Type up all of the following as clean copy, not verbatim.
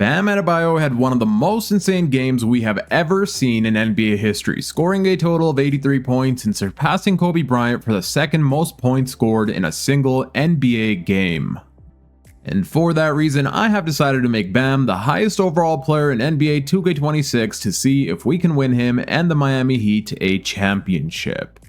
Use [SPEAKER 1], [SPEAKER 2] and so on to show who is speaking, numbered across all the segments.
[SPEAKER 1] Bam Adebayo had one of the most insane games we have ever seen in NBA history, scoring a total of 83 points and surpassing Kobe Bryant for the second most points scored in a single NBA game. And for that reason, I have decided to make Bam the highest overall player in NBA 2K26 to see if we can win him and the Miami Heat a championship.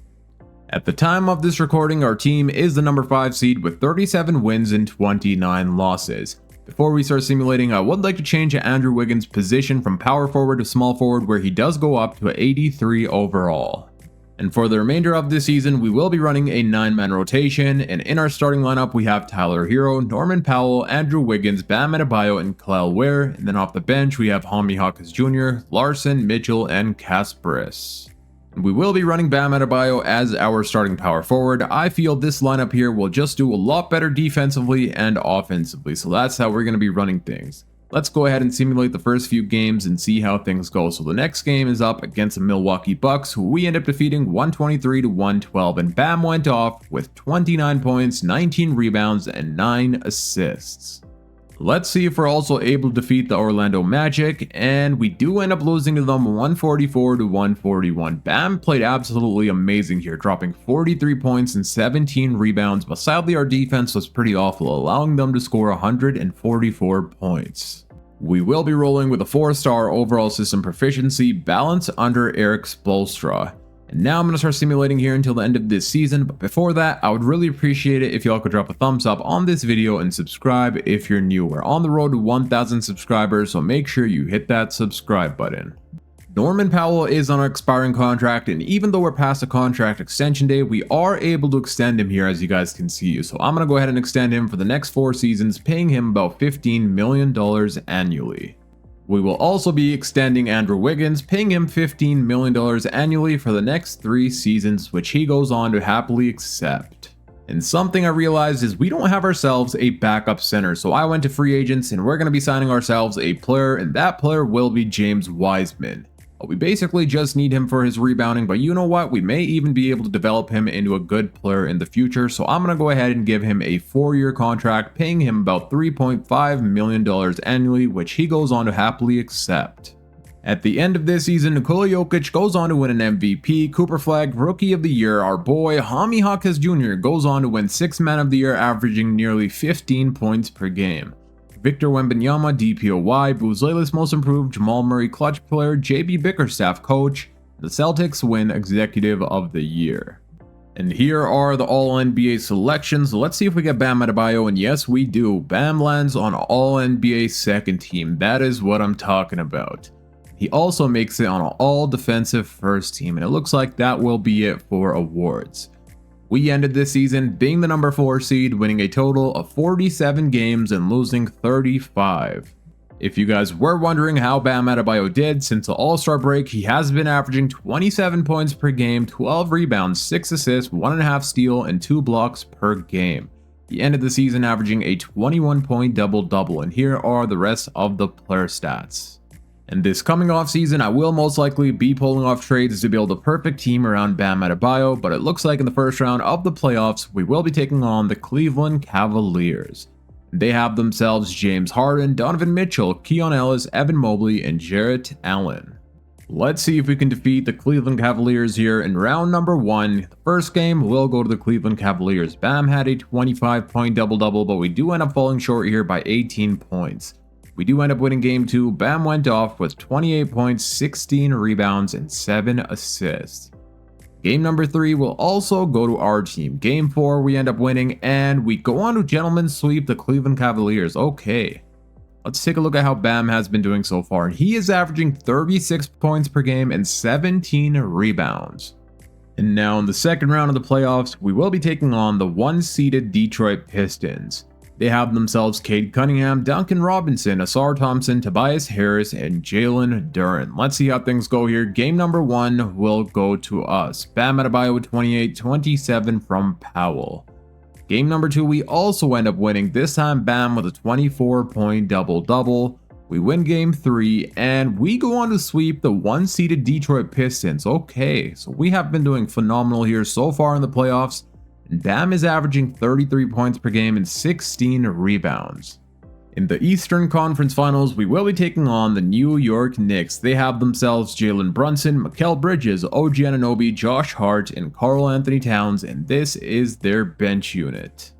[SPEAKER 1] At the time of this recording, our team is the number 5 seed with 37 wins and 29 losses. Before we start simulating, I would like to change Andrew Wiggins' position from power forward to small forward, where he does go up to 83 overall. And for the remainder of this season, we will be running a 9-man rotation, and in our starting lineup we have Tyler Hero, Norman Powell, Andrew Wiggins, Bam Adebayo, and Kyle Ware, and then off the bench we have Jaime Jaquez Jr., Larson, Mitchell, and Kasparis. We will be running Bam Adebayo as our starting power forward. I feel this lineup here will just do a lot better defensively and offensively, so that's how we're going to be running things. Let's go ahead and simulate the first few games and see how things go. So the next game is up against the Milwaukee Bucks, who we end up defeating 123 to 112, and Bam went off with 29 points, 19 rebounds, and 9 assists. Let's see if we're also able to defeat the Orlando Magic, and we do end up losing to them 144 to 141. Bam played absolutely amazing here, dropping 43 points and 17 rebounds, but sadly our defense was pretty awful, allowing them to score 144 points. We will be rolling with a 4-star overall system proficiency, balance under Eric Spoelstra. And now I'm going to start simulating here until the end of this season, but before that, I would really appreciate it if y'all could drop a thumbs up on this video and subscribe if you're new. We're on the road to 1,000 subscribers, so make sure you hit that subscribe button. Norman Powell is on an expiring contract, and even though we're past the contract extension date, we are able to extend him here, as you guys can see. So I'm going to go ahead and extend him for the next 4 seasons, paying him about $15 million annually. We will also be extending Andrew Wiggins, paying him $15 million annually for the next 3 seasons, which he goes on to happily accept. And something I realized is we don't have ourselves a backup center, so I went to free agents and we're going to be signing ourselves a player, and that player will be James Wiseman. We basically just need him for his rebounding, but you know what? We may even be able to develop him into a good player in the future, so I'm going to go ahead and give him a 4-year contract, paying him about $3.5 million annually, which he goes on to happily accept. At the end of this season, Nikola Jokic goes on to win an MVP, Cooper Flag Rookie of the Year, our boy Jaime Jaquez Jr. goes on to win 6th Man of the Year, averaging nearly 15 points per game. Victor Wembanyama, DPOY, Buzlela's Most Improved, Jamal Murray Clutch Player, JB Bickerstaff Coach, the Celtics win Executive of the Year. And here are the All-NBA selections. Let's see if we get Bam Adebayo, and yes we do. Bam lands on All-NBA second team. That is what I'm talking about. He also makes it on an All-Defensive first team, and it looks like that will be it for awards. We ended this season being the number 4 seed, winning a total of 47 games and losing 35. If you guys were wondering how Bam Adebayo did, since the All-Star break, he has been averaging 27 points per game, 12 rebounds, 6 assists, 1.5 steal, and 2 blocks per game. He ended the season averaging a 21-point double-double, and here are the rest of the player stats. And this coming off season, I will most likely be pulling off trades to build a perfect team around Bam Adebayo, but it looks like in the first round of the playoffs, we will be taking on the Cleveland Cavaliers. They have themselves James Harden, Donovan Mitchell, Keon Ellis, Evan Mobley, and Jarrett Allen. Let's see if we can defeat the Cleveland Cavaliers here in round number 1. The first game will go to the Cleveland Cavaliers. Bam had a 25-point double-double, but we do end up falling short here by 18 points. We do end up winning game 2. Bam went off with 28 points, 16 rebounds, and 7 assists. Game number 3 will also go to our team. Game 4 we end up winning, and we go on to gentlemen sweep the Cleveland Cavaliers. Okay, let's take a look at how Bam has been doing so far. He is averaging 36 points per game and 17 rebounds. And now in the second round of the playoffs, we will be taking on the 1-seeded Detroit Pistons. They have themselves Cade Cunningham, Duncan Robinson, Asar Thompson, Tobias Harris, and Jalen Duren. Let's see how things go here. Game number 1 will go to us. Bam Adebayo with 28, 27 from Powell. Game number 2 we also end up winning, this time Bam with a 24-point double-double. We win game 3, and we go on to sweep the 1-seeded Detroit Pistons. Okay, so we have been doing phenomenal here so far in the playoffs. Bam is averaging 33 points per game and 16 rebounds. In the Eastern Conference Finals, we will be taking on the New York Knicks. They have themselves Jalen Brunson, Mikal Bridges, OG Anunoby, Josh Hart, and Karl Anthony Towns, and this is their bench unit.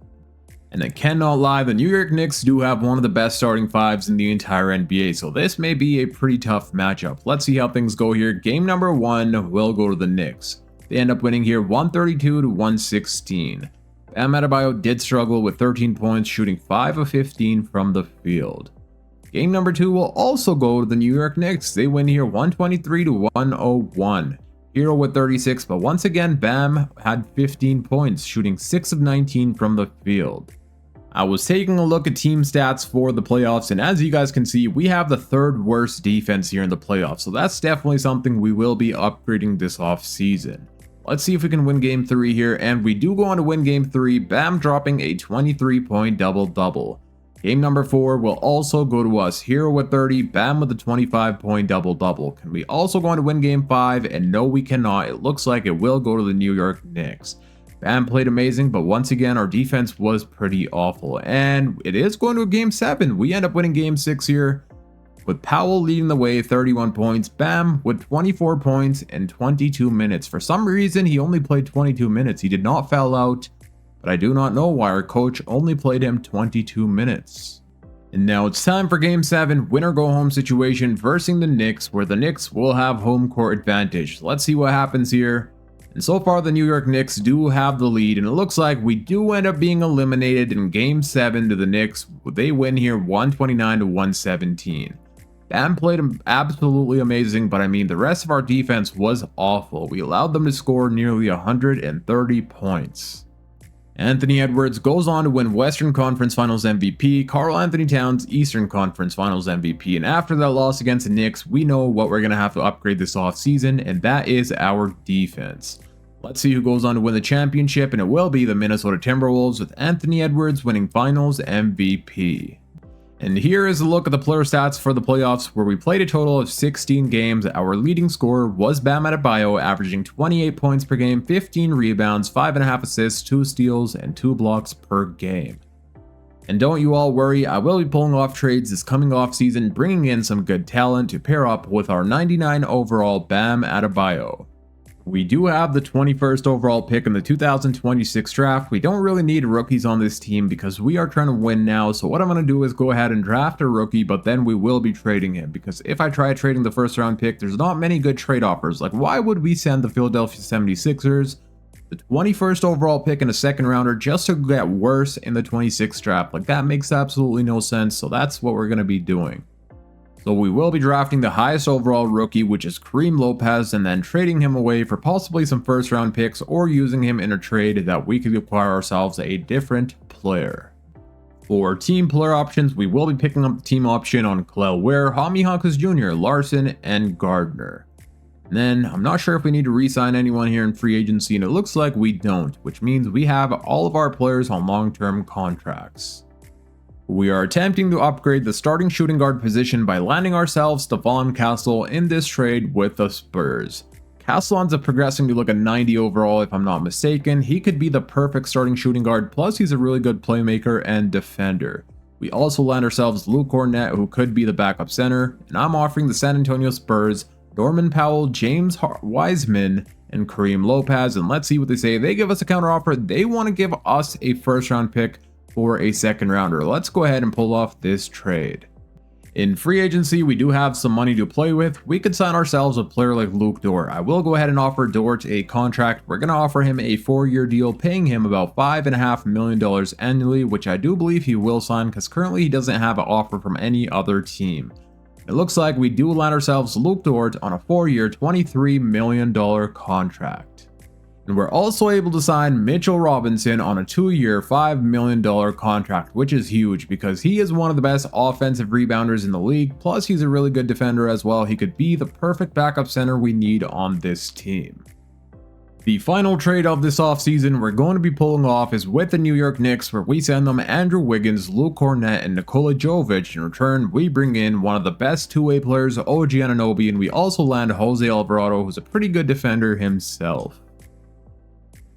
[SPEAKER 1] And I cannot lie, the New York Knicks do have one of the best starting fives in the entire NBA, so this may be a pretty tough matchup. Let's see how things go here. Game number 1 will go to the Knicks. They end up winning here 132 to 116. Bam Adebayo did struggle with 13 points, shooting 5 of 15 from the field. Game number 2 will also go to the New York Knicks. They win here 123 to 101. Hero with 36, but once again, Bam had 15 points, shooting 6 of 19 from the field. I was taking a look at team stats for the playoffs, and as you guys can see, we have the 3rd worst defense here in the playoffs, so that's definitely something we will be upgrading this offseason. Let's see if we can win game 3 here, and we do go on to win game 3, Bam dropping a 23-point double-double. Game number 4 will also go to us, Hero with 30, Bam with a 25-point double-double. Can we also go on to win game 5? And no, we cannot. It looks like it will go to the New York Knicks. Bam played amazing, but once again, our defense was pretty awful. And it is going to a game 7. We end up winning game 6 here, with Powell leading the way, 31 points, Bam with 24 points and 22 minutes. For some reason, he only played 22 minutes. He did not foul out, but I do not know why our coach only played him 22 minutes. And now it's time for game 7, win or go home situation versus the Knicks, where the Knicks will have home court advantage. Let's see what happens here. And so far, the New York Knicks do have the lead, and it looks like we do end up being eliminated in game 7 to the Knicks. They win here 129 to 117. Bam played absolutely amazing, but I mean, the rest of our defense was awful. We allowed them to score nearly 130 points. Anthony Edwards goes on to win Western Conference Finals MVP, Karl Anthony Towns Eastern Conference Finals MVP, and after that loss against the Knicks, we know what we're going to have to upgrade this offseason, and that is our defense. Let's see who goes on to win the championship, and it will be the Minnesota Timberwolves, with Anthony Edwards winning Finals MVP. And here is a look at the player stats for the playoffs, where we played a total of 16 games. Our leading scorer was Bam Adebayo, averaging 28 points per game, 15 rebounds, 5.5 assists, 2 steals, and 2 blocks per game. And don't you all worry, I will be pulling off trades this coming off season, bringing in some good talent to pair up with our 99 overall Bam Adebayo. We do have the 21st overall pick in the 2026 draft. We don't really need rookies on this team because we are trying to win now. So what I'm going to do is go ahead and draft a rookie, but then we will be trading him, because if I try trading the 1st round pick, there's not many good trade offers. Like, why would we send the Philadelphia 76ers the 21st overall pick and a 2nd rounder just to get worse in the 26th draft? Like, that makes absolutely no sense. So that's what we're going to be doing. So we will be drafting the highest overall rookie, which is Kareem Lopez, and then trading him away for possibly some 1st round picks, or using him in a trade that we could acquire ourselves a different player. For team player options, we will be picking up the team option on Kel'el Ware, Jaime Jaquez Jr., Larson, and Gardner. And then I'm not sure if we need to re-sign anyone here in free agency, and it looks like we don't, which means we have all of our players on long-term contracts. We are attempting to upgrade the starting shooting guard position by landing ourselves Stephon Castle in this trade with the Spurs. Castle ends up progressing to look a 90 overall if I'm not mistaken. He could be the perfect starting shooting guard, plus he's a really good playmaker and defender. We also land ourselves Luke Kornet, who could be the backup center, and I'm offering the San Antonio Spurs Norman Powell, James Wiseman, and Kareem Lopez, and let's see what they say. They give us a counter offer. They want to give us a 1st round pick for a 2nd rounder. Let's go ahead and pull off this trade. In free agency, we do have some money to play with. We could sign ourselves a player like Luke Dort. I will go ahead and offer Dort a contract. We're going to offer him a 4-year deal, paying him about $5.5 million annually, which I do believe he will sign, because currently he doesn't have an offer from any other team. It looks like we do land ourselves Luke Dort on a 4-year, $23 million contract. And we're also able to sign Mitchell Robinson on a 2-year, $5 million contract, which is huge because he is one of the best offensive rebounders in the league. Plus, he's a really good defender as well. He could be the perfect backup center we need on this team. The final trade of this offseason we're going to be pulling off is with the New York Knicks, where we send them Andrew Wiggins, Luke Kornet, and Nikola Jovic. In return, we bring in one of the best 2-way players, OG Anunoby, and we also land Jose Alvarado, who's a pretty good defender himself.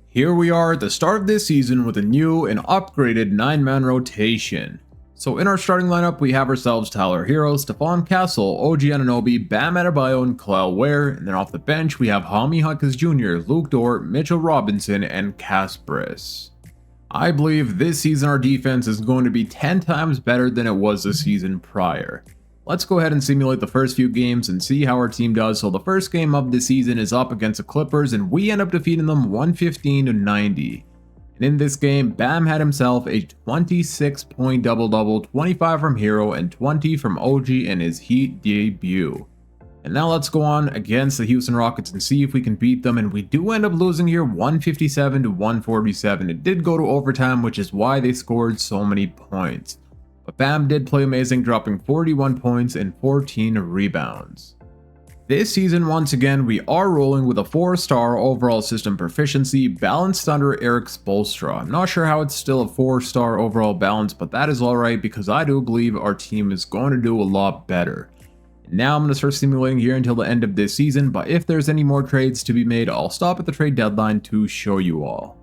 [SPEAKER 1] Here we are at the start of this season with a new and upgraded 9-man rotation. So in our starting lineup, we have ourselves Tyler Hero, Stephon Castle, OG Anunoby, Bam Adebayo, and Kyle Ware. And then off the bench, we have Jaime Jaquez Jr., Luke Dort, Mitchell Robinson, and Casparis. I believe this season our defense is going to be 10 times better than it was the season prior. Let's go ahead and simulate the first few games and see how our team does. So the first game of the season is up against the Clippers, and we end up defeating them 115-90. And in this game, Bam had himself a 26-point double-double, 25 from Hero and 20 from OG in his Heat debut. And now let's go on against the Houston Rockets and see if we can beat them, and we do end up losing here 157-147. It did go to overtime, which is why they scored so many points. But Bam did play amazing, dropping 41 points and 14 rebounds. This season, once again, we are rolling with a 4-star overall system proficiency balanced under Eric Spoelstra. I'm not sure how it's still a 4-star overall balance, but that is alright because I do believe our team is going to do a lot better. And now I'm going to start simulating here until the end of this season, but if there's any more trades to be made, I'll stop at the trade deadline to show you all.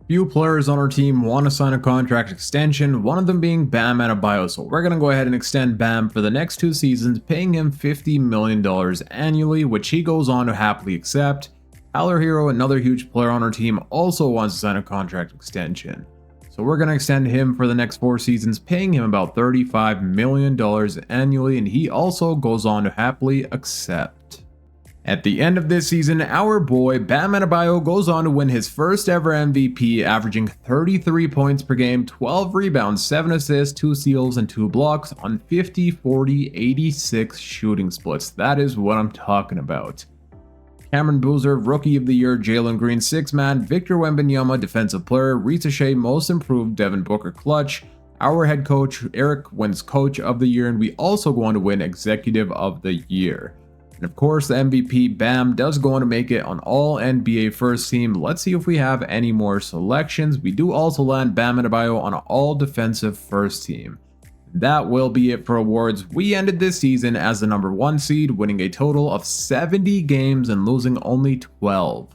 [SPEAKER 1] Few players on our team want to sign a contract extension, one of them being Bam Adebayo, so we're going to go ahead and extend Bam for the next 2 seasons, paying him $50 million annually, which he goes on to happily accept. Tyler Hero, another huge player on our team, also wants to sign a contract extension. So we're going to extend him for the next 4 seasons, paying him about $35 million annually, and he also goes on to happily accept. At the end of this season, our boy Bam Adebayo goes on to win his first ever MVP, averaging 33 points per game, 12 rebounds, 7 assists, 2 steals, and 2 blocks on 50, 40, 86 shooting splits. That is what I'm talking about. Cameron Boozer, Rookie of the Year, Jalen Green, 6-man, Victor Wembanyama, Defensive Player, Risa Shea, Most Improved, Devin Booker, Clutch. Our head coach, Eric, wins Coach of the Year, and we also go on to win Executive of the Year. And of course, the MVP, Bam, does go on to make it on all NBA first team. Let's see if we have any more selections. We do also land Bam Adebayo on an all defensive first team. That will be it for awards. We ended this season as the number 1 seed, winning a total of 70 games and losing only 12.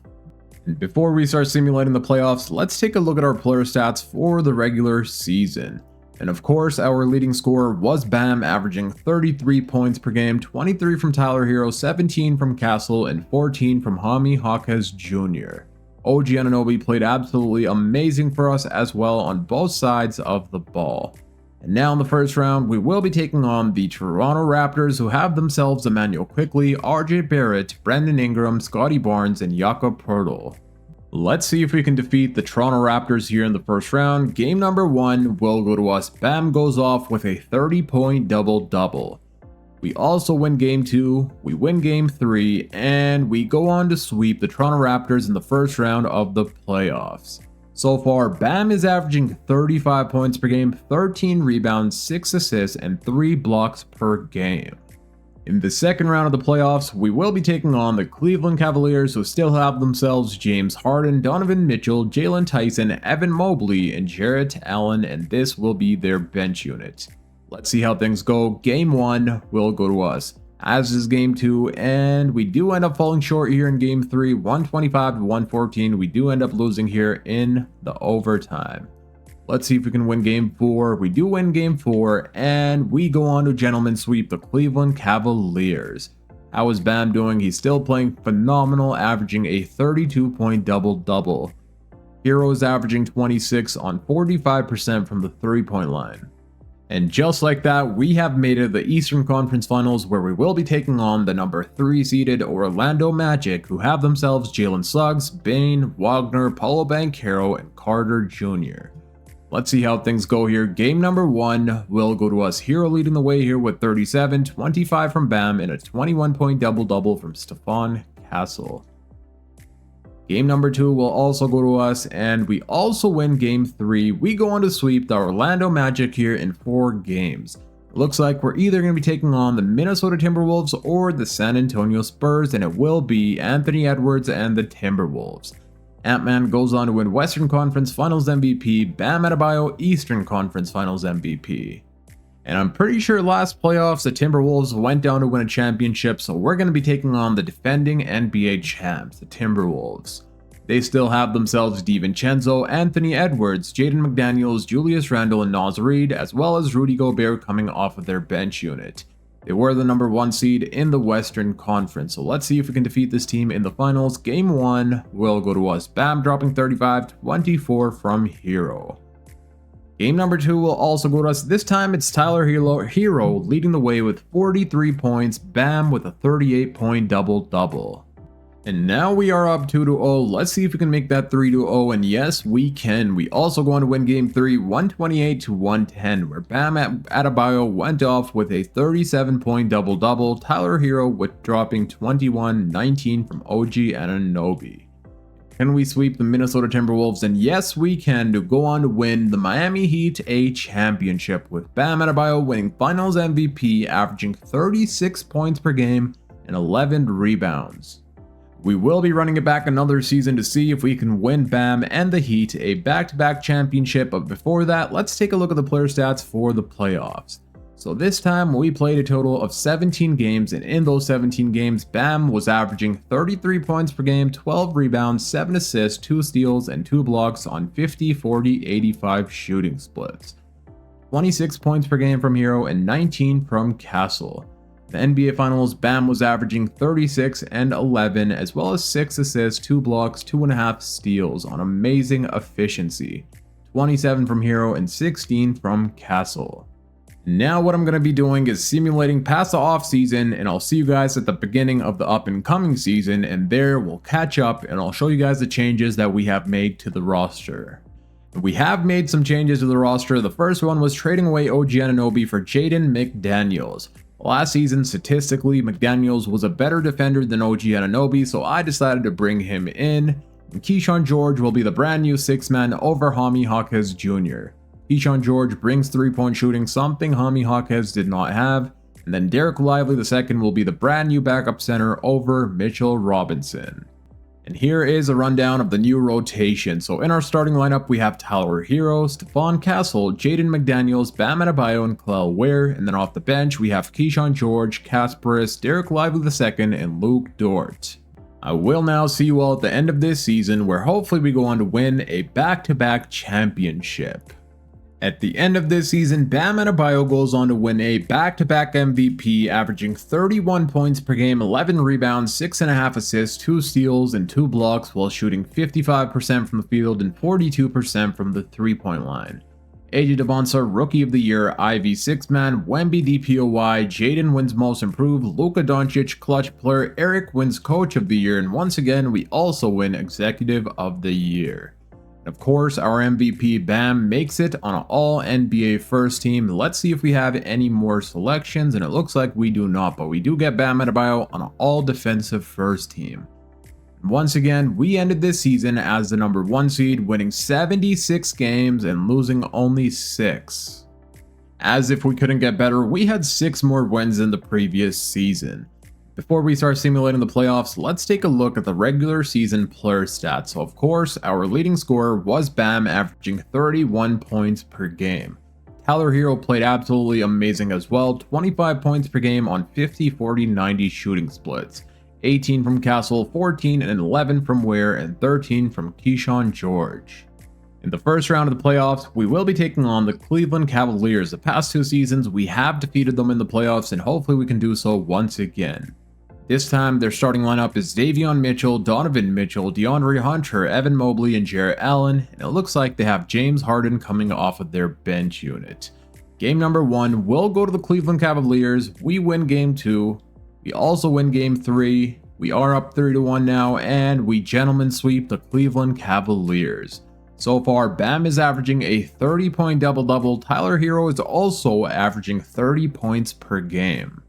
[SPEAKER 1] And before we start simulating the playoffs, let's take a look at our player stats for the regular season. And of course, our leading scorer was Bam, averaging 33 points per game, 23 from Tyler Hero, 17 from Castle, and 14 from Jaime Jaquez Jr. OG Anunoby played absolutely amazing for us as well on both sides of the ball. And now in the first round, we will be taking on the Toronto Raptors, who have themselves Emmanuel Quickley, RJ Barrett, Brandon Ingram, Scotty Barnes, and Jakob Poeltl. Let's see if we can defeat the Toronto Raptors here in the first round. Game number 1 will go to us. Bam goes off with a 30-point double-double. We also win game 2, we win game 3, and we go on to sweep the Toronto Raptors in the first round of the playoffs. So far, Bam is averaging 35 points per game, 13 rebounds, 6 assists, and 3 blocks per game. In the second round of the playoffs, we will be taking on the Cleveland Cavaliers, who still have themselves James Harden, Donovan Mitchell, Jalen Tyson, Evan Mobley, and Jarrett Allen, and this will be their bench unit. Let's see how things go. Game 1 will go to us, as is game 2, and we do end up falling short here in game 3, 125-114. We do end up losing here in the overtime. Let's see if we can win game 4. We do win game 4, and we go on to gentlemen sweep the Cleveland Cavaliers. How is Bam doing? He's still playing phenomenal, averaging a 32-point double-double. Hero is averaging 26 on 45% from the 3-point line. And just like that, we have made it to the Eastern Conference Finals, where we will be taking on the number 3 seeded Orlando Magic, who have themselves Jalen Suggs, Bane, Wagner, Paolo Banchero, and Carter Jr. Let's see how things go here. Game number 1 will go to us. Hero leading the way here with 37, 25 from Bam, and a 21-point double-double from Stephon Castle. Game number 2 will also go to us, and we also win game 3. We go on to sweep the Orlando Magic here in 4 games. It looks like we're either going to be taking on the Minnesota Timberwolves or the San Antonio Spurs, and it will be Anthony Edwards and the Timberwolves. Ant-Man goes on to win Western Conference Finals MVP, Bam Adebayo Eastern Conference Finals MVP. And I'm pretty sure last playoffs the Timberwolves went down to win a championship, so we're going to be taking on the defending NBA champs, the Timberwolves. They still have themselves DiVincenzo, Anthony Edwards, Jaden McDaniels, Julius Randle, and Naz Reid, as well as Rudy Gobert coming off of their bench unit. They were the number 1 seed in the Western Conference, so let's see if we can defeat this team in the finals. Game 1 will go to us. Bam dropping 35-24 from Hero. Game number 2 will also go to us. This time it's Tyler Hero leading the way with 43 points, Bam with a 38-point double-double. And now we are up 2-0. Let's see if we can make that 3-0, and yes, we can. We also go on to win Game 3, 128-110, where Bam Adebayo went off with a 37-point double-double, Tyler Hero with dropping 21-19 from OG Anunoby. Can we sweep the Minnesota Timberwolves? And yes, we can, to go on to win the Miami Heat a championship, with Bam Adebayo winning Finals MVP, averaging 36 points per game and 11 rebounds. We will be running it back another season to see if we can win Bam and the Heat a back-to-back championship, but before that, let's take a look at the player stats for the playoffs. So this time we played a total of 17 games, and in those 17 games, Bam was averaging 33 points per game, 12 rebounds, 7 assists, 2 steals, and 2 blocks on 50, 40, 85 shooting splits. 26 points per game from Hero and 19 from Castle. The NBA Finals, Bam was averaging 36 and 11, as well as 6 assists, 2 blocks, 2.5 steals on amazing efficiency. 27 from Hero and 16 from Castle. Now what I'm going to be doing is simulating past the offseason, and I'll see you guys at the beginning of the up and coming season, and there we'll catch up and I'll show you guys the changes that we have made to the roster. We have made some changes to the roster. The first one was trading away OG Anunoby for Jaden McDaniels. Last season, statistically, McDaniels was a better defender than OG Anunoby, so I decided to bring him in. And Keyshawn George will be the brand new 6-man over Jaime Jaquez Jr. Keyshawn George brings 3-point shooting, something Jaime Jaquez did not have. And then Derek Lively II will be the brand new backup center over Mitchell Robinson. And here is a rundown of the new rotation. So in our starting lineup, we have Tyler Hero, Stephon Castle, Jaden McDaniels, Bam Adebayo, and Kel'el Ware. And then off the bench, we have Keyshawn George, Kasparis, Derek Lively II, and Luke Dort. I will now see you all at the end of this season, where hopefully we go on to win a back-to-back championship. At the end of this season, Bam Adebayo goes on to win a back-to-back MVP, averaging 31 points per game, 11 rebounds, 6.5 assists, 2 steals, and 2 blocks, while shooting 55% from the field and 42% from the 3-point line. AJ Devonsa, Rookie of the Year, Ivy 6-man, Wemby DPOY, Jaden wins Most Improved, Luka Doncic Clutch Player, Eric wins Coach of the Year, and once again, we also win Executive of the Year. Of course, our MVP Bam makes it on an all-NBA first team. Let's see if we have any more selections, and it looks like we do not, but we do get Bam Adebayo on an all-defensive first team. Once again, we ended this season as the number 1 seed, winning 76 games and losing only 6. As if we couldn't get better, we had 6 more wins than the previous season. Before we start simulating the playoffs, let's take a look at the regular season player stats. So of course, our leading scorer was Bam, averaging 31 points per game. Tyler Hero played absolutely amazing as well, 25 points per game on 50, 40, 90 shooting splits. 18 from Castle, 14 and 11 from Ware, and 13 from Keyshawn George. In the first round of the playoffs, we will be taking on the Cleveland Cavaliers. The past 2 seasons, we have defeated them in the playoffs, and hopefully we can do so once again. This time, their starting lineup is Davion Mitchell, Donovan Mitchell, DeAndre Hunter, Evan Mobley, and Jarrett Allen, and it looks like they have James Harden coming off of their bench unit. Game number 1 will go to the Cleveland Cavaliers. We win Game 2. We also win Game 3. We are up 3-1 now, and we gentlemen sweep the Cleveland Cavaliers. So far, Bam is averaging a 30-point double-double. Tyler Hero is also averaging 30 points per game.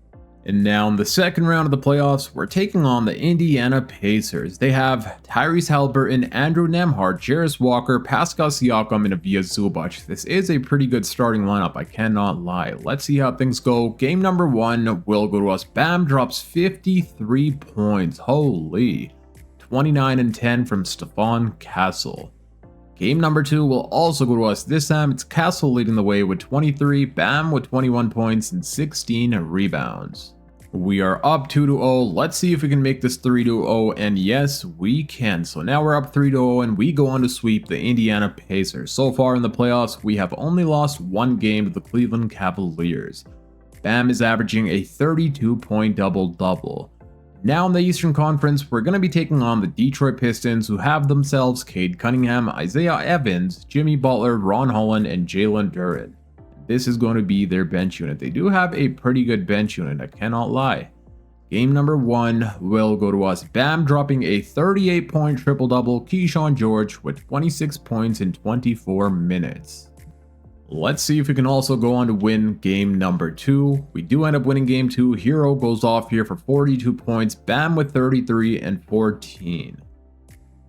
[SPEAKER 1] And now in the second round of the playoffs, we're taking on the Indiana Pacers. They have Tyrese Haliburton, Andrew Nembhard, Jarris Walker, Pascal Siakam, and Ivica Zubac. This is a pretty good starting lineup, I cannot lie. Let's see how things go. Game number 1 will go to us. Bam drops 53 points. Holy. 29 and 10 from Stephon Castle. Game number 2 will also go to us. This time it's Castle leading the way with 23, Bam with 21 points and 16 rebounds. We are up 2-0. Let's see if we can make this 3-0, and yes, we can. So now we're up 3-0, and we go on to sweep the Indiana Pacers. So far in the playoffs, we have only lost one game to the Cleveland Cavaliers. Bam is averaging a 32-point double-double. Now in the Eastern Conference, we're going to be taking on the Detroit Pistons, who have themselves Cade Cunningham, Isaiah Evans, Jimmy Butler, Ron Holland, and Jalen Duren. This is going to be their bench unit. They do have a pretty good bench unit, I cannot lie. Game number 1 will go to us. Bam dropping a 38-point triple-double. Keyshawn George with 26 points in 24 minutes. Let's see if we can also go on to win game number 2. We do end up winning game 2. Hero goes off here for 42 points. Bam with 33 and 14.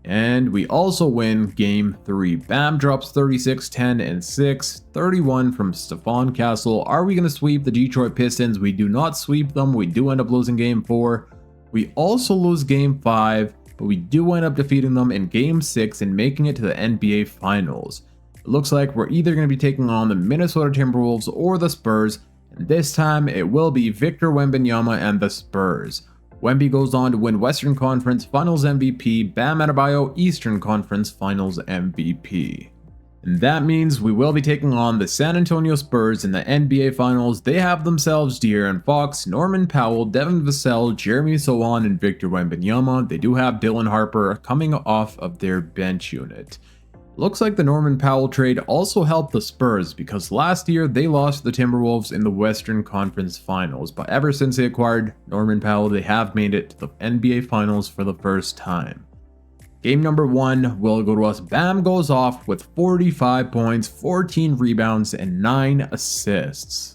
[SPEAKER 1] And we also win game 3. Bam drops 36, 10, and 6. 31 from Stephon Castle. Are we going to sweep the Detroit Pistons? We do not sweep them. We do end up losing game 4. We also lose game 5, but we do end up defeating them in game 6 and making it to the NBA Finals. It looks like we're either going to be taking on the Minnesota Timberwolves or the Spurs, and this time it will be Victor Wembanyama and the Spurs. Wemby goes on to win Western Conference Finals MVP, Bam Adebayo Eastern Conference Finals MVP. And that means we will be taking on the San Antonio Spurs in the NBA Finals. They have themselves De'Aaron Fox, Norman Powell, Devin Vassell, Jeremy Sohan, and Victor Wembanyama. They do have Dylan Harper coming off of their bench unit. Looks like the Norman Powell trade also helped the Spurs because last year they lost to the Timberwolves in the Western Conference Finals, but ever since they acquired Norman Powell, they have made it to the NBA Finals for the first time. Game number 1 will go to us. Bam goes off with 45 points, 14 rebounds, and 9 assists.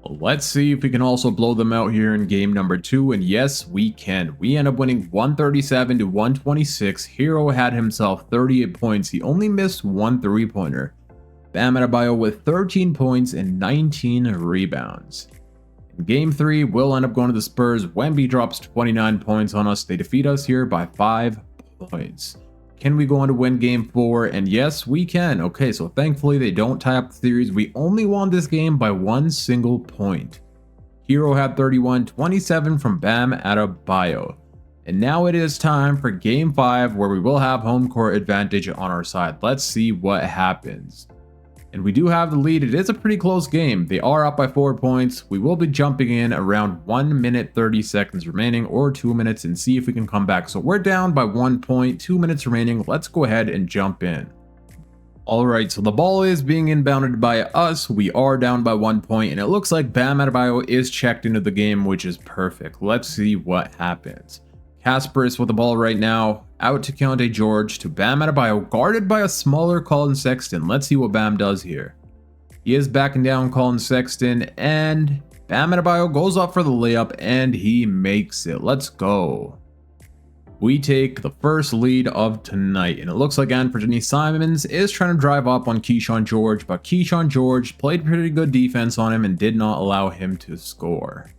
[SPEAKER 1] Let's see if we can also blow them out here in game number 2, and yes, we can. We end up winning 137 to 126. Hero had himself 38 points. He only missed one three-pointer. Bam Adebayo with 13 points and 19 rebounds. In game 3, we'll end up going to the Spurs. Wemby drops 29 points on us. They defeat us here by 5 points. Can we go on to win game 4? And yes, we can. Okay, so thankfully they don't tie up the series. We only won this game by 1 single point. Hero had 31, 27 from Bam Adebayo. And now it is time for game 5, where we will have home court advantage on our side. Let's see what happens. And we do have the lead. It is a pretty close game. They are up by 4 points. We will be jumping in around 1 minute 30 seconds remaining, or 2 minutes, and see if we can come back. So we're down by 1 point, 2 minutes remaining. Let's go ahead and jump in. Alright, so the ball is being inbounded by us. We are down by 1 point, and it looks like Bam Adebayo is checked into the game, which is perfect. Let's see what happens. Kasparis with the ball right now, out to Keontae George, to Bam Adebayo, guarded by a smaller Colin Sexton. Let's see what Bam does here. He is backing down Colin Sexton, and Bam Adebayo goes up for the layup, and he makes it. Let's go. We take the first lead of tonight, and it looks like Anthony Simons is trying to drive up on Keyshawn George, but Keyshawn George played pretty good defense on him and did not allow him to score.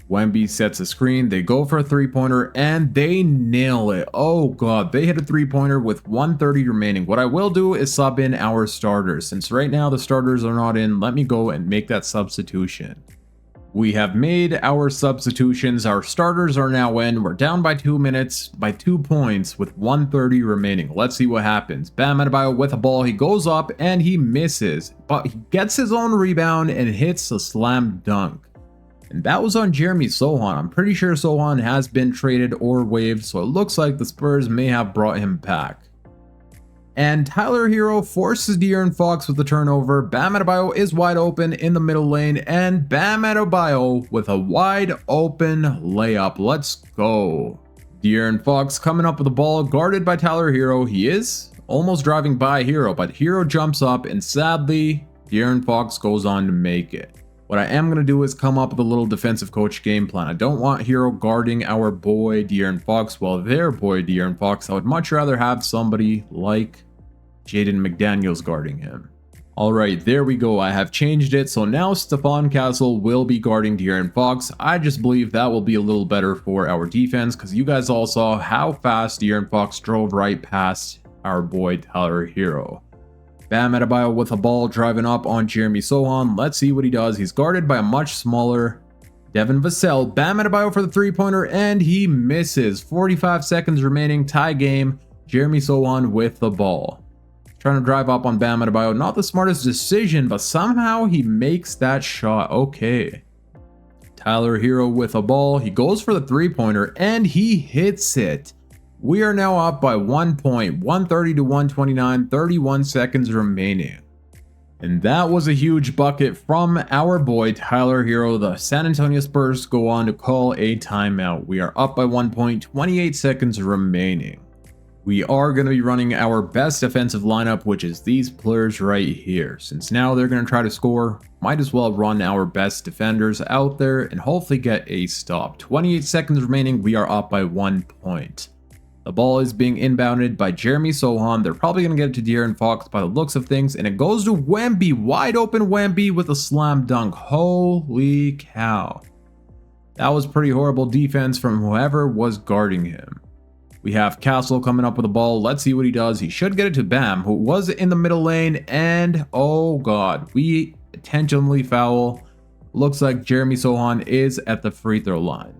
[SPEAKER 1] Wemby sets a screen, they go for a three-pointer, and they nail it. Oh god, they hit a three-pointer with 1:30 remaining. What I will do is sub in our starters. Since right now the starters are not in, let me go and make that substitution. We have made our substitutions. Our starters are now in. We're down by 2 minutes, by 2 points, with 1:30 remaining. Let's see what happens. Bam Adebayo with a ball. He goes up and he misses, but he gets his own rebound and hits a slam dunk. And that was on Jeremy Sohan. I'm pretty sure Sohan has been traded or waived, so it looks like the Spurs may have brought him back. And Tyler Hero forces De'Aaron Fox with the turnover. Bam Adebayo is wide open in the middle lane, and Bam Adebayo with a wide open layup. Let's go. De'Aaron Fox coming up with the ball, guarded by Tyler Hero. He is almost driving by Hero, but Hero jumps up, and sadly, De'Aaron Fox goes on to make it. What I am going to do is come up with a little defensive coach game plan. I don't want Hero guarding our boy De'Aaron Fox, well, their boy De'Aaron Fox. I would much rather have somebody like Jaden McDaniels guarding him. Alright, there we go. I have changed it. So now Stephon Castle will be guarding De'Aaron Fox. I just believe that will be a little better for our defense, because you guys all saw how fast De'Aaron Fox drove right past our boy Tyler Hero. Bam Adebayo with a ball driving up on Jeremy Sohan. Let's see what he does. He's guarded by a much smaller Devin Vassell, Bam Adebayo for the three-pointer, and he misses. 45 seconds remaining, tie game. Jeremy Sochan with the ball. Trying to drive up on Bam Adebayo. Not the smartest decision, but somehow he makes that shot. Okay. Tyler Hero with a ball. He goes for the three-pointer, and he hits it. We are now up by 1 point, 130 to 129, 31 seconds remaining. And that was a huge bucket from our boy Tyler Hero. The San Antonio Spurs go on to call a timeout. We are up by 1 point, 28 seconds remaining. We are going to be running our best defensive lineup, which is these players right here. Since now they're going to try to score, might as well run our best defenders out there and hopefully get a stop. 28 seconds remaining, we are up by 1 point. The ball is being inbounded by Jeremy Sochan. They're probably going to get it to De'Aaron Fox by the looks of things, and it goes to Wemby, wide open Wemby with a slam dunk. Holy cow. That was pretty horrible defense from whoever was guarding him. We have Castle coming up with the ball. Let's see what he does. He should get it to Bam, who was in the middle lane, and oh god, we intentionally foul. Looks like Jeremy Sochan is at the free throw line.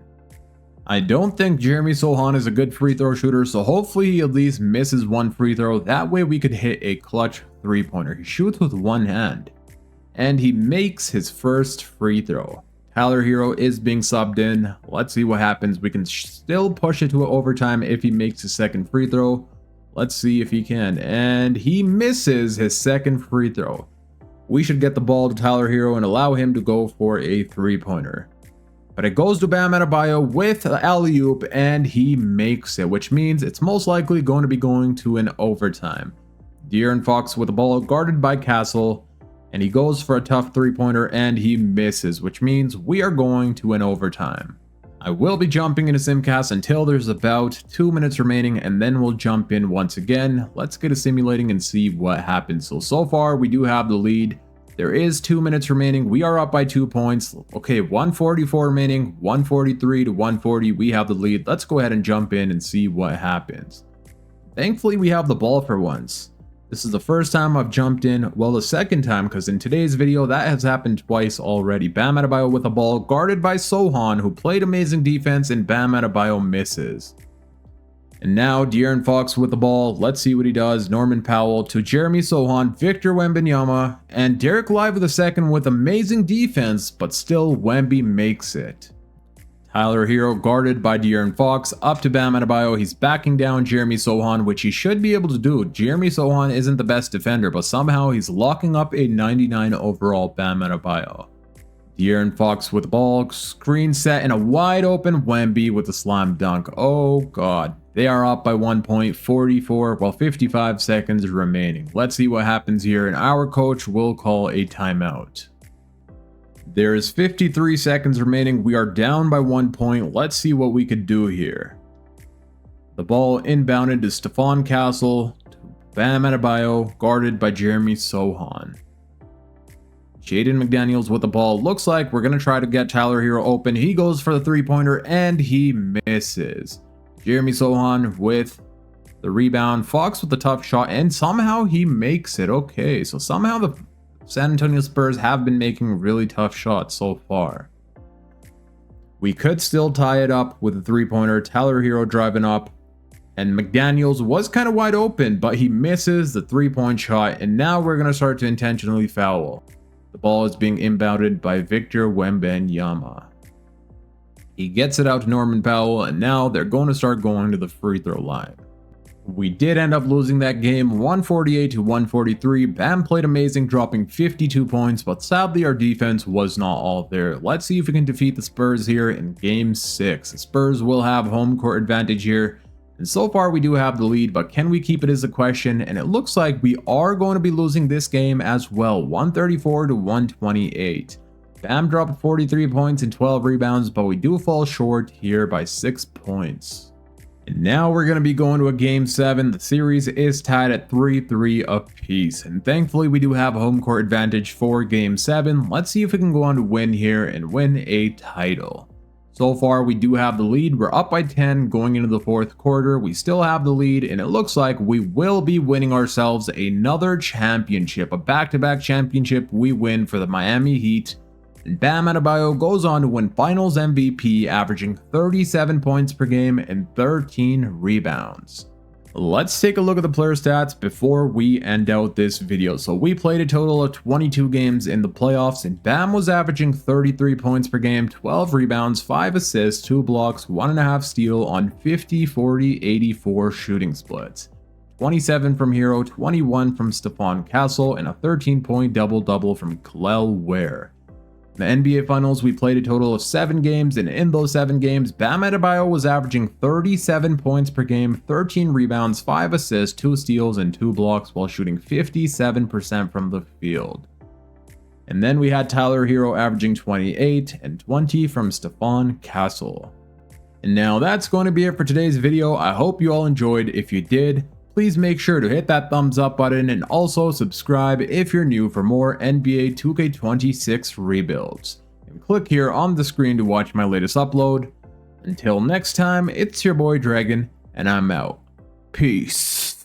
[SPEAKER 1] I don't think Jeremy Sochan is a good free throw shooter, so hopefully he at least misses one free throw. That way we could hit a clutch three-pointer. He shoots with one hand, and he makes his first free throw. Tyler Hero is being subbed in. Let's see what happens. We can still push it to overtime if he makes his second free throw. Let's see if he can, and he misses his second free throw. We should get the ball to Tyler Hero and allow him to go for a three-pointer. But it goes to Bam Adebayo with the alley-oop, and he makes it, which means it's most likely going to be going to an overtime. De'Aaron Fox with the ball guarded by Castle, and he goes for a tough three-pointer, and he misses, which means we are going to an overtime. I will be jumping into Simcast until there's about 2 minutes remaining, and then we'll jump in once again. Let's get a simulating and see what happens. So far, we do have the lead. There is 2 minutes remaining. We are up by 2 points. Okay, 144 remaining, 143 to 140. We have the lead. Let's go ahead and jump in and see what happens. Thankfully, we have the ball for once. This is the first time I've jumped in. Well, the second time, because in today's video, that has happened twice already. Bam Adebayo with a ball guarded by Sochan, who played amazing defense, and Bam Adebayo misses. And now De'Aaron Fox with the ball. Let's see what he does. Norman Powell to Jeremy Sochan, Victor Wembanyama, and Derek Lively II with amazing defense, but still Wemby makes it. Tyler Hero guarded by De'Aaron Fox, up to Bam Adebayo. He's backing down Jeremy Sochan, which he should be able to do. Jeremy Sochan isn't the best defender, but somehow he's locking up a 99 overall Bam Adebayo. De'Aaron Fox with the ball, screen set, and a wide open Wemby with a slam dunk. Oh god. They are up by 1 point, 44, while 55 seconds remaining. Let's see what happens here, and our coach will call a timeout. There is 53 seconds remaining. We are down by 1 point. Let's see what we could do here. The ball inbounded to Stephon Castle, to Bam Adebayo, guarded by Jeremy Sochan. Jaden McDaniels with the ball. Looks like we're going to try to get Tyler Hero open. He goes for the three-pointer, and he misses. Jeremy Sochan with the rebound. Fox with the tough shot, and somehow he makes it. Okay, so somehow the San Antonio Spurs have been making really tough shots so far. We could still tie it up with a three-pointer. Tyler Hero driving up, and McDaniels was kind of wide open, but he misses the three-point shot, and now we're going to start to intentionally foul. The ball is being inbounded by Victor Wembanyama. He gets it out to Norman Powell, and now they're going to start going to the free throw line. We did end up losing that game 148 to 143. Bam played amazing, dropping 52 points, but sadly our defense was not all there. Let's see if we can defeat the Spurs here in game 6. The Spurs will have home court advantage here, and so far we do have the lead, but can we keep it is the question, and it looks like we are going to be losing this game as well, 134 to 128. Bam dropped 43 points and 12 rebounds, but we do fall short here by 6 points. And now we're going to be going to a game 7. The series is tied at 3-3 apiece, and thankfully we do have a home court advantage for game 7. Let's see if we can go on to win here and win a title. So far we do have the lead. We're up by 10 going into the fourth quarter. We still have the lead, and it looks like we will be winning ourselves another championship, a back-to-back championship we win for the Miami Heat. And Bam Adebayo goes on to win Finals MVP, averaging 37 points per game and 13 rebounds. Let's take a look at the player stats before we end out this video. So we played a total of 22 games in the playoffs, and Bam was averaging 33 points per game, 12 rebounds, 5 assists, 2 blocks, 1.5 steal on 50, 40, 84 shooting splits. 27 from Hero, 21 from Stephon Castle, and a 13-point double-double from Kel'el Ware. In the NBA Finals, we played a total of 7 games, and in those 7 games, Bam Adebayo was averaging 37 points per game, 13 rebounds, 5 assists, 2 steals, and 2 blocks while shooting 57% from the field. And then we had Tyler Hero averaging 28 and 20 from Stephon Castle. And now that's going to be it for today's video. I hope you all enjoyed. If you did, please make sure to hit that thumbs up button and also subscribe if you're new for more NBA 2K26 rebuilds. And click here on the screen to watch my latest upload. Until next time, it's your boy Dragon, and I'm out. Peace.